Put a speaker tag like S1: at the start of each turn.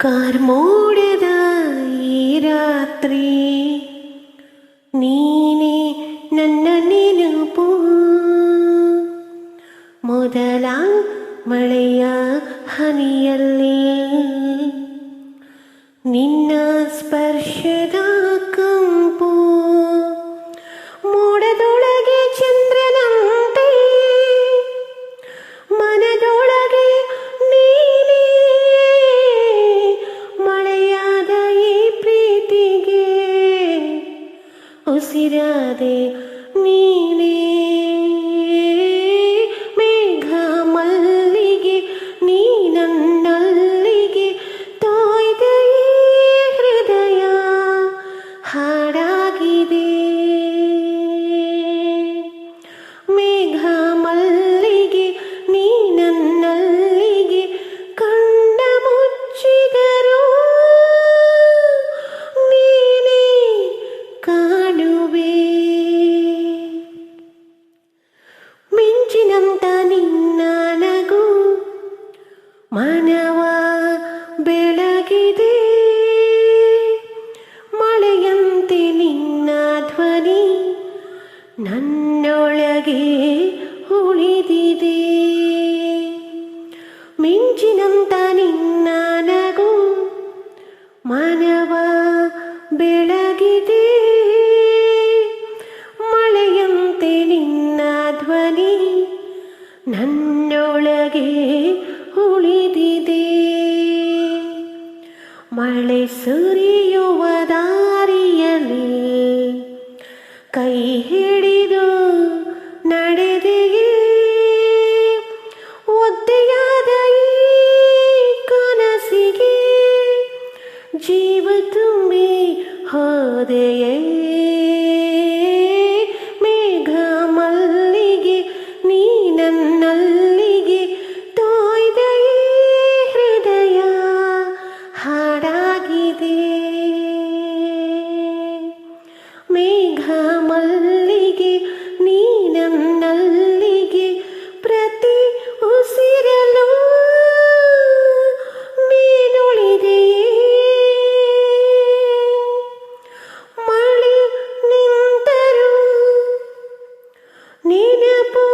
S1: ಕಾರ್ಮೋಡದ ಈ ರಾತ್ರಿ ನೀನೇ ನನ್ನ ನೆನಪು. ಮೊದಲ ಮಳೆಯ ಹನಿಯಲ್ಲಿ ನಿನ್ನ ಸ್ಪರ್ಶದ ಕಂಪು. ಮೋಡದೊಳಗೆ ಚಂದ್ರನಂತೆ ಮನದೊಳಗೆ ನೀನೇ. ಮಳೆಯಾದ ಈ ಪ್ರೀತಿಗೆ ಉಸಿರಾದೆ ನೀನೇ. ಮೇಘ ಮಲ್ಲಿಗೆ ನೀ ನನ್ನಲ್ಲಿಗೆ ತೋಯ್ದ ಈ ಹೃದಯ ಹಾಡಾಗಿದೆ. ಮೇಘ ಮಲ್ಲಿಗೆ ನೀ ನನ್ನಲ್ಲಿಗೆ ಕಣ್ಣ ಮುಚ್ಚಿದರೂ ನೀನೇ ಕಾಣುವೆ. ಮಿಂಚಿನಂತ ನಿನ್ನ ನಗು ಮನವ ಬೆಳಗಿದೆ. ಮಳೆಯಂತೆ ನಿನ್ನ ಧ್ವನಿ ನನ್ನೊಳಗೆ ಉಳಿದಿದೆ. ಮಿಂಚಿನಂತ ನಿನ್ನ ನಗು ಮನವ ಬೆಳಗಿದೆ. ಮಳೆಯಂತೆ ನಿನ್ನ ಧ್ವನಿ ನನ್ನೊಳಗೆ ಉಳಿದಿದೆ. ಮಳೆ ಸುರಿಯುವ ದಾರಿಯಲ್ಲಿ ಕೈ ಹಿಡಿದು ನಡೆದೆಯೇ. ಒದ್ದೆಯಾದ ಈ ಕನಸಿಗೆ ಜೀವ ತುಂಬಿ ಹೋದೆಯೇ. ಮೇಘ ಮಲ್ಲಿಗೆ ನೀ ನನ್ನಲ್ಲಿಗೆ ತೋಯ್ದ ಈ ಹೃದಯ ಹಾಡಾಗಿದೆ. ಮೇಘ ಮಲ್ಲಿಗೆ ನೀ ನನ್ನಲ್ಲಿಗೆ ಪ್ರತಿ ಉಸಿರಲು ನೀನುಳಿದೆಯೇ. ಮಳೆ ನಿಂತರೂ ನೆನಪು